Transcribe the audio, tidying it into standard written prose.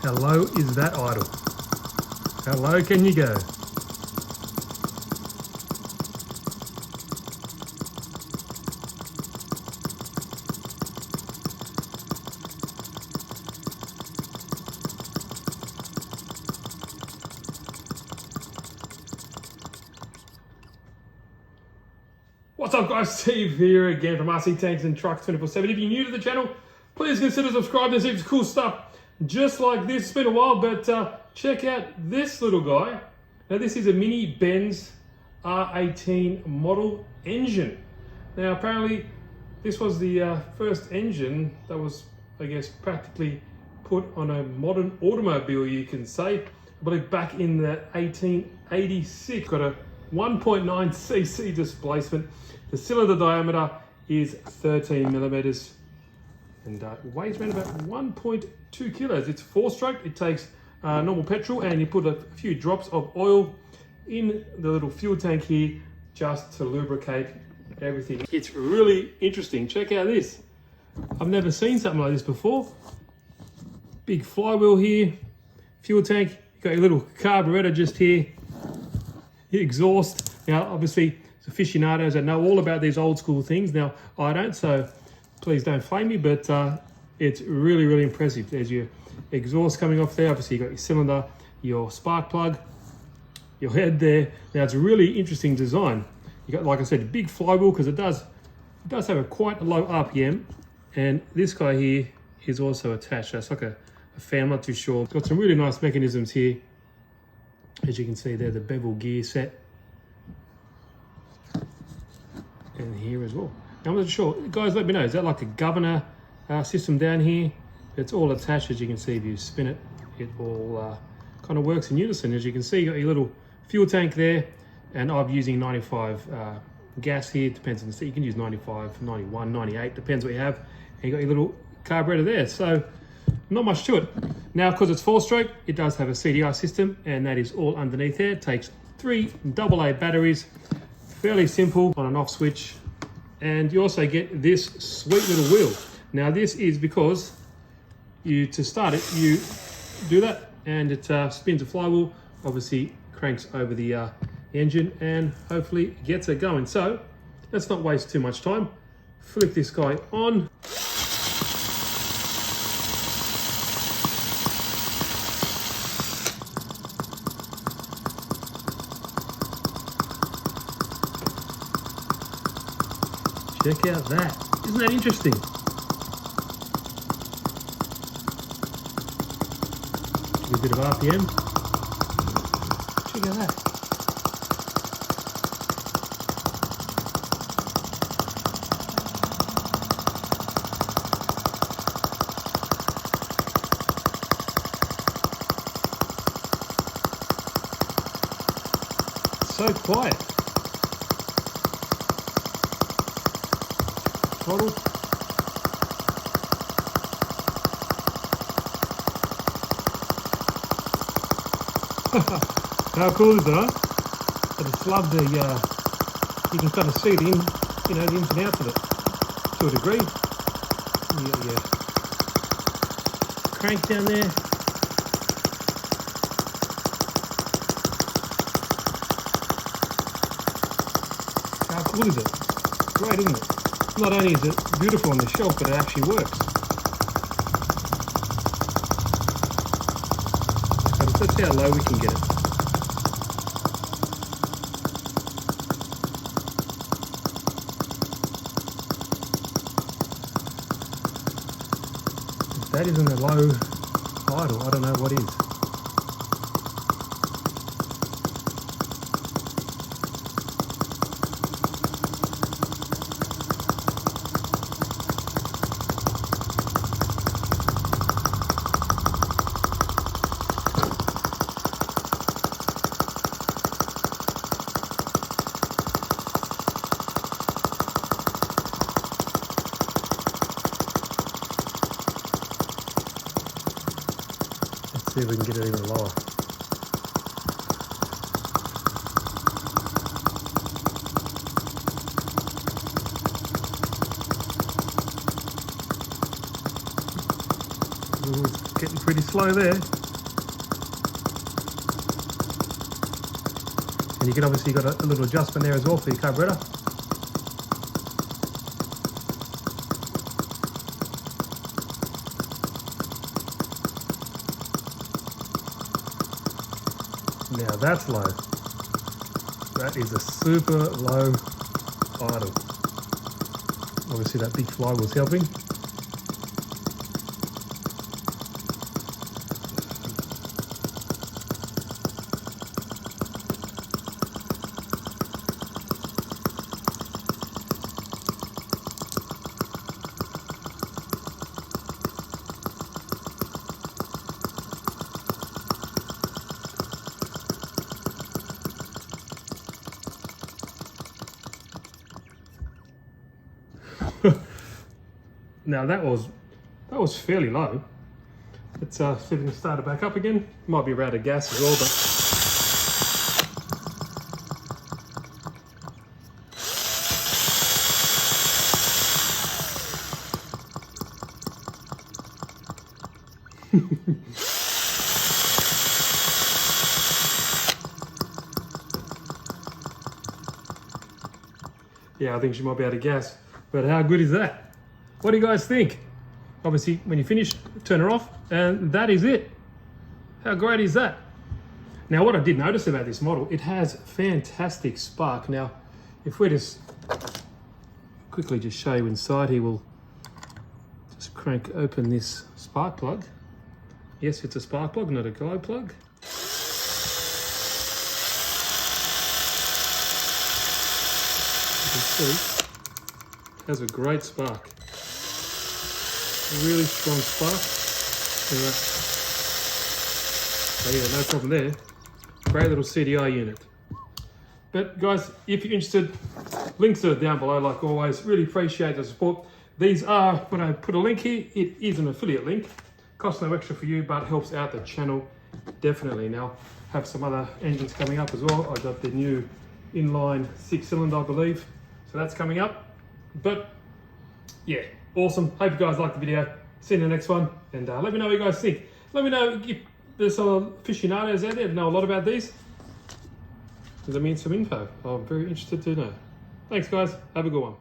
How low is that idle? How low can you go? What's up guys, Steve here again from RC Tanks and Trucks 24/7. If you're new to the channel, please consider subscribing. There's heaps of cool stuff just like this. It's been a while, but check out this little guy. Now this is a mini Benz R18 model engine. Now apparently this was the first engine that was, I guess, practically put on a modern automobile, you can say. I believe back in the 1886. Got a 1.9 cc displacement. The cylinder diameter is 13 millimeters and weighs around about 1.2 kilos. It's 4-stroke. It takes normal petrol, and you put a few drops of oil in the little fuel tank here just to lubricate everything. It's really interesting. Check out this. I've never seen something like this before. Big flywheel here, fuel tank. You got your little carburetor just here. Your exhaust. Now, obviously, aficionados that know all about these old school things. Now, I don't, so please don't flame me, but it's really, really impressive. There's your exhaust coming off there. Obviously, you got your cylinder, your spark plug, your head there. Now, it's a really interesting design. You got, like I said, a big flywheel because it does have a quite low RPM, and this guy here is also attached. So it's like a fan. I'm not too sure. It's got some really nice mechanisms here. As you can see there, the bevel gear set. And here as well. Now, I'm not sure. Guys, let me know. Is that like a governor system down here? It's all attached. As you can see, if you spin it, it all kind of works in unison. As you can see, you got your little fuel tank there. And I'm using 95 gas here. Depends on the seat. You can use 95, 91, 98. Depends what you have. And you got your little carburetor there. So not much to it. Now, because it's 4-stroke, it does have a CDI system, and that is all underneath there. It takes 3 AA batteries, fairly simple on and off switch. And you also get this sweet little wheel. Now, this is because to start it, you do that, and it spins a flywheel, obviously cranks over the engine, and hopefully gets it going. So let's not waste too much time. Flick this guy on. Check out that. Isn't that interesting? Give it a bit of RPM. Check out that. So quiet. Throttle. How cool is that? I just love the, you can kind of see the the ins and outs of it to a degree. You got your crank down there. How cool is it? Great, isn't it? Not only is it beautiful on the shelf, but it actually works. So that's how low we can get it. If that isn't a low idle, I don't know what is. See if we can get it even lower. getting pretty slow there. And you can obviously got a little adjustment there as well for your carburetor. Now that's low. That is a super low idle. Obviously that big flywheel's helping. Now that was fairly low. Let's see if we can start it back up again. Might be out of gas as well, but yeah, I think she might be out of gas. But how good is that? What do you guys think? Obviously, when you finish, turn her off, and that is it. How great is that? Now, what I did notice about this model, it has fantastic spark. Now, if we just quickly just show you inside here, we'll just crank open this spark plug. Yes, it's a spark plug, not a glow plug. You can see, it has a great spark. Really strong spark. So yeah, no problem there. Great little CDI unit. But guys, if you're interested, links are down below like always. Really appreciate the support. These are, when I put a link here, it is an affiliate link. Costs no extra for you, but helps out the channel definitely. Now, have some other engines coming up as well. I got the new inline 6-cylinder, I believe. So that's coming up. But yeah, awesome. Hope you guys liked the video. See you in the next one. And let me know what you guys think. Let me know if there's some aficionados out there that know a lot about these. Does that mean some info? I'm very interested to know. Thanks guys. Have a good one.